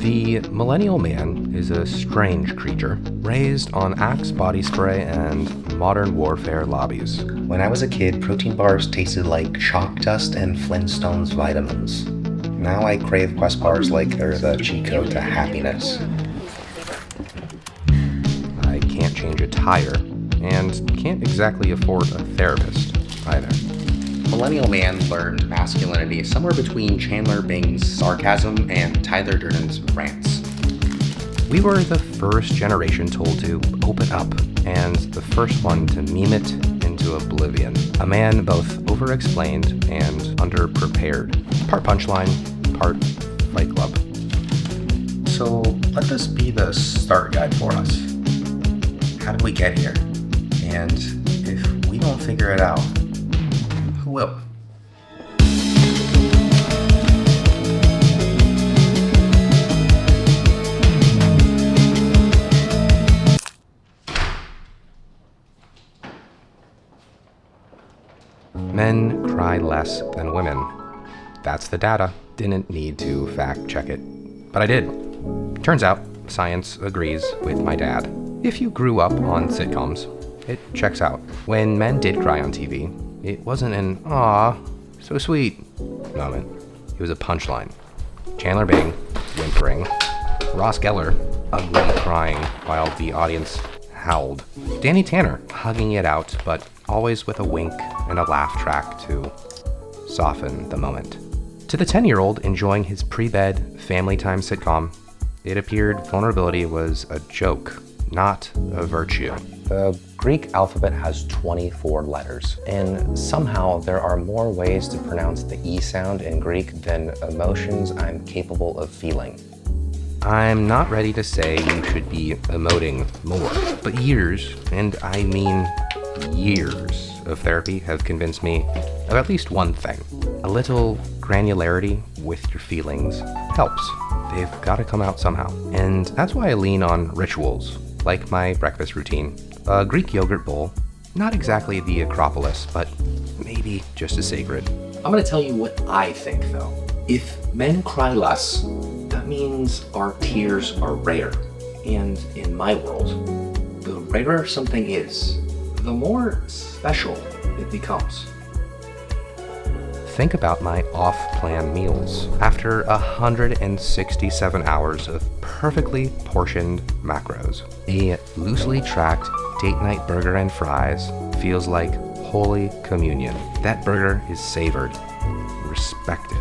The Millennial Man is a strange creature, raised on Axe body spray and modern warfare lobbies. When I was a kid, protein bars tasted like chalk dust and Flintstones vitamins. Now I crave Quest bars like they're the cheat code to happiness. I can't change a tire, and can't exactly afford a therapist either. Millennial Man learned masculinity somewhere between Chandler Bing's sarcasm and Tyler Durden's rants. We were the first generation told to open up, and the first one to meme it into oblivion. A man both over-explained and underprepared. Part punchline, part Fight Club. So let this be the start guide for us. How did we get here? And if we don't figure it out, who will? Men cry less than women. That's the data. Didn't need to fact check it. But I did. Turns out, science agrees with my dad. If you grew up on sitcoms, it checks out. When men did cry on TV, it wasn't an "aw, so sweet" moment. It was a punchline. Chandler Bing, whimpering. Ross Geller, ugly crying while the audience howled. Danny Tanner, hugging it out, but always with a wink and a laugh track to soften the moment. To the 10-year-old enjoying his pre-bed, family time sitcom, it appeared vulnerability was a joke, not a virtue. The Greek alphabet has 24 letters, and somehow there are more ways to pronounce the E sound in Greek than emotions I'm capable of feeling. I'm not ready to say you should be emoting more, but years, and I mean years, of therapy have convinced me of at least one thing. A little granularity with your feelings helps. They've got to come out somehow. And that's why I lean on rituals, like my breakfast routine. A Greek yogurt bowl, not exactly the Acropolis, but maybe just as sacred. I'm gonna tell you what I think though. If men cry less, that means our tears are rare. And in my world, the rarer something is, the more special it becomes. Think about my off-plan meals. After 167 hours of perfectly portioned macros, a loosely tracked date night burger and fries feels like Holy Communion. That burger is savored, respected.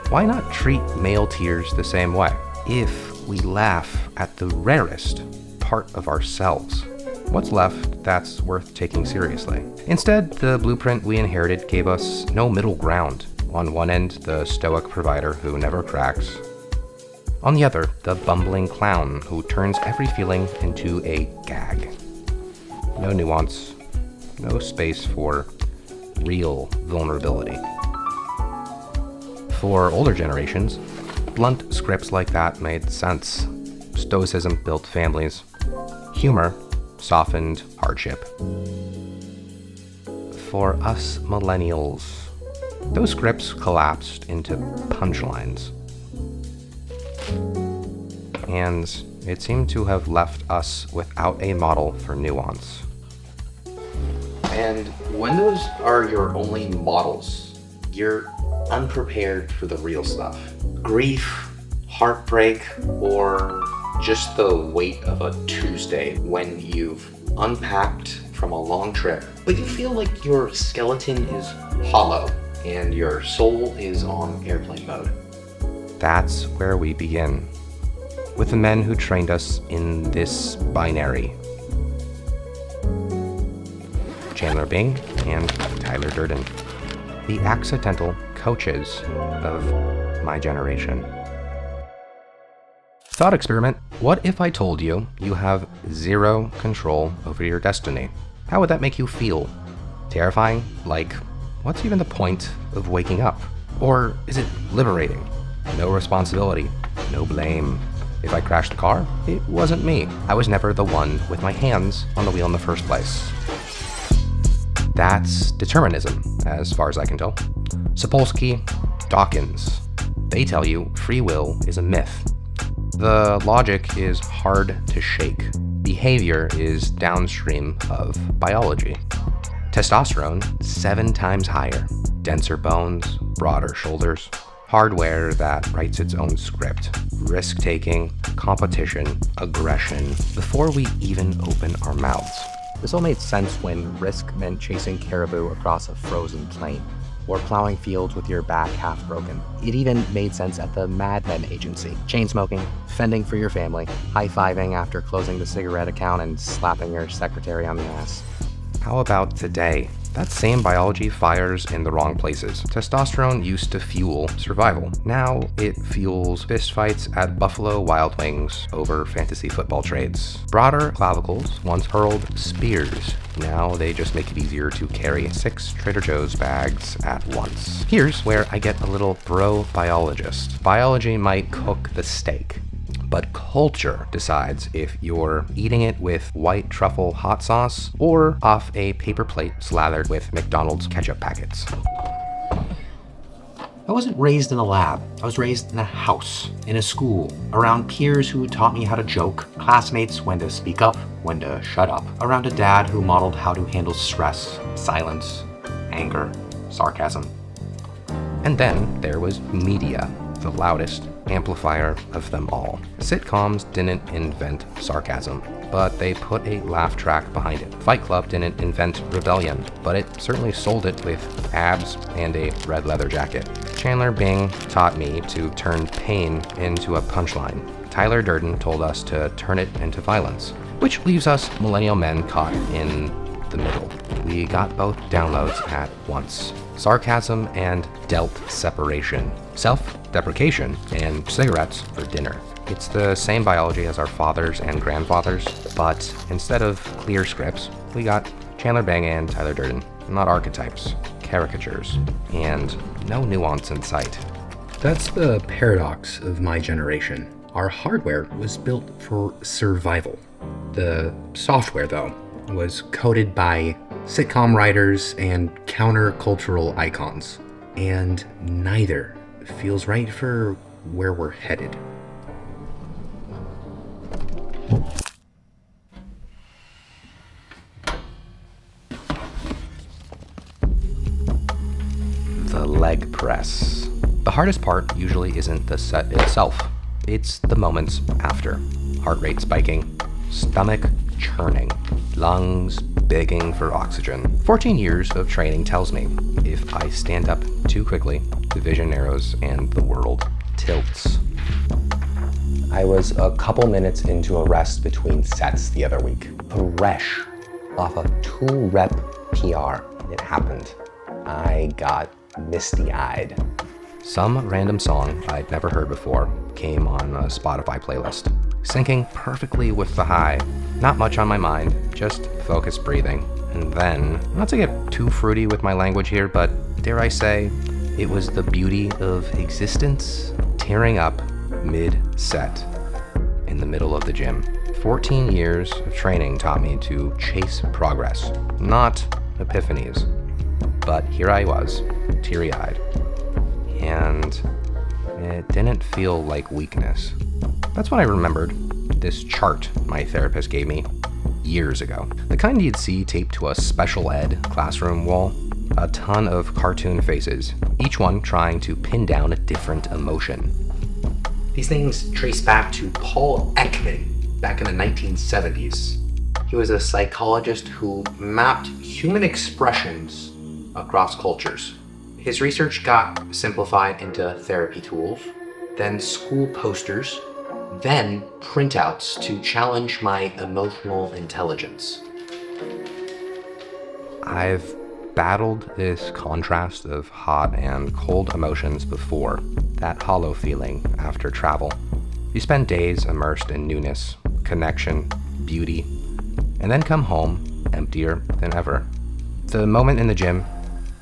Why not treat male tears the same way? If we laugh at the rarest part of ourselves, what's left that's worth taking seriously? Instead, the blueprint we inherited gave us no middle ground. On one end, the stoic provider who never cracks. On the other, the bumbling clown who turns every feeling into a gag. No nuance, no space for real vulnerability. For older generations, blunt scripts like that made sense. Stoicism built families. Humor softened hardship. For us millennials, those scripts collapsed into punchlines. And it seemed to have left us without a model for nuance. And when those are your only models, you're unprepared for the real stuff. Grief, heartbreak, or just the weight of a Tuesday when you've unpacked from a long trip, but you feel like your skeleton is hollow and your soul is on airplane mode. That's where we begin, with the men who trained us in this binary. Chandler Bing and Tyler Durden, the accidental coaches of my generation. Thought experiment. What if I told you you have zero control over your destiny? How would that make you feel? Terrifying? Like, what's even the point of waking up? Or is it liberating? No responsibility, no blame. If I crashed the car, it wasn't me. I was never the one with my hands on the wheel in the first place. That's determinism, as far as I can tell. Sapolsky, Dawkins, they tell you free will is a myth. The logic is hard to shake. Behavior is downstream of biology. Testosterone, 7 times higher. Denser bones, broader shoulders. Hardware that writes its own script. Risk-taking, competition, aggression, before we even open our mouths. This all made sense when risk meant chasing caribou across a frozen plain, or plowing fields with your back half broken. It even made sense at the Mad Men agency. Chain smoking, fending for your family, high-fiving after closing the cigarette account and slapping your secretary on the ass. How about today? That same biology fires in the wrong places. Testosterone used to fuel survival. Now it fuels fistfights at Buffalo Wild Wings over fantasy football trades. Broader clavicles once hurled spears. Now they just make it easier to carry 6 Trader Joe's bags at once. Here's where I get a little bro biologist. Biology might cook the steak, but culture decides if you're eating it with white truffle hot sauce or off a paper plate slathered with McDonald's ketchup packets. I wasn't raised in a lab. I was raised in a house, in a school, around peers who taught me how to joke, classmates when to speak up, when to shut up, around a dad who modeled how to handle stress, silence, anger, sarcasm. And then there was media, the loudest amplifier of them all. Sitcoms didn't invent sarcasm, but they put a laugh track behind it. Fight Club didn't invent rebellion, but it certainly sold it with abs and a red leather jacket. Chandler Bing taught me to turn pain into a punchline. Tyler Durden told us to turn it into violence, which leaves us Millennial Men caught in the middle. We got both downloads at once. Sarcasm and delt separation. Self-deprecation and cigarettes for dinner. It's the same biology as our fathers and grandfathers, but instead of clear scripts, we got Chandler Bing and Tyler Durden. Not archetypes, caricatures, and no nuance in sight. That's the paradox of my generation. Our hardware was built for survival. The software, though, was coded by sitcom writers and countercultural icons, and neither feels right for where we're headed. The leg press. The hardest part usually isn't the set itself. It's the moments after. Heart rate spiking, stomach churning, lungs begging for oxygen. 14 years of training tells me if I stand up too quickly, the vision narrows and the world tilts. I was a couple minutes into a rest between sets the other week. Fresh off a 2-rep PR, and it happened. I got misty-eyed. Some random song I'd never heard before came on a Spotify playlist, syncing perfectly with the high. Not much on my mind, just focused breathing. And then, not to get too fruity with my language here, but dare I say, it was the beauty of existence tearing up mid-set in the middle of the gym. 14 years of training taught me to chase progress, not epiphanies. But here I was, teary-eyed, and it didn't feel like weakness. That's when I remembered this chart my therapist gave me years ago. The kind you'd see taped to a special ed classroom wall. A ton of cartoon faces, each one trying to pin down a different emotion. These things trace back to Paul Ekman back in the 1970s. He was a psychologist who mapped human expressions across cultures. His research got simplified into therapy tools, then school posters, then printouts to challenge my emotional intelligence. I've battled this contrast of hot and cold emotions before, that hollow feeling after travel. You spend days immersed in newness, connection, beauty, and then come home emptier than ever. The moment in the gym,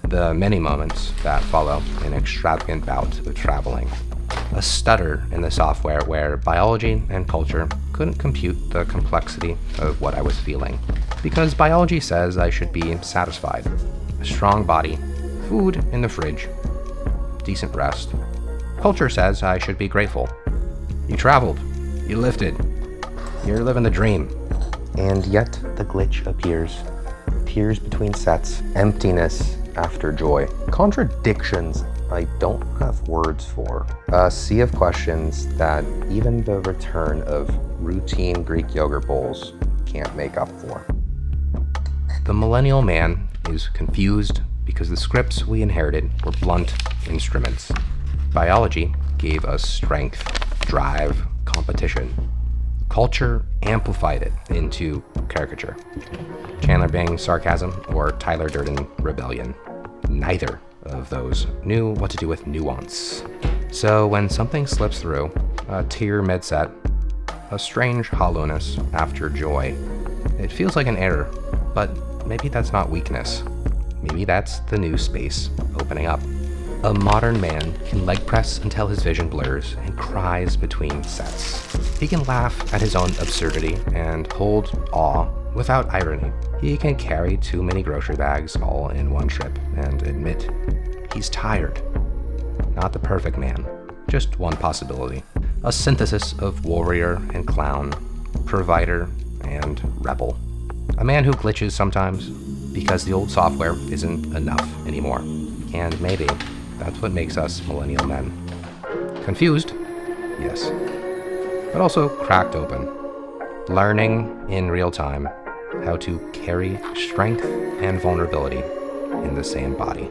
the many moments that follow an extravagant bout of traveling. A stutter in the software where biology and culture couldn't compute the complexity of what I was feeling. Because biology says I should be satisfied. A strong body, food in the fridge, decent rest. Culture says I should be grateful. You traveled, You lifted. You're living the dream. And yet the glitch appears. Tears between sets, emptiness after joy. Contradictions I don't have words for. A sea of questions that even the return of routine Greek yogurt bowls can't make up for. The Millennial Man is confused because the scripts we inherited were blunt instruments. Biology gave us strength, drive, competition. Culture amplified it into caricature. Chandler Bing's sarcasm or Tyler Durden rebellion. Neither of those knew what to do with nuance. So when something slips through, a tear mid-set, a strange hollowness after joy, it feels like an error, but maybe that's not weakness. Maybe that's the new space opening up. A modern man can leg press until his vision blurs and cries between sets. He can laugh at his own absurdity and hold awe without irony. He can carry too many grocery bags all in one trip and admit he's tired. Not the perfect man, just one possibility. A synthesis of warrior and clown, provider and rebel. A man who glitches sometimes because the old software isn't enough anymore. And maybe that's what makes us millennial men. Confused, yes, but also cracked open. Learning in real time how to carry strength and vulnerability in the same body.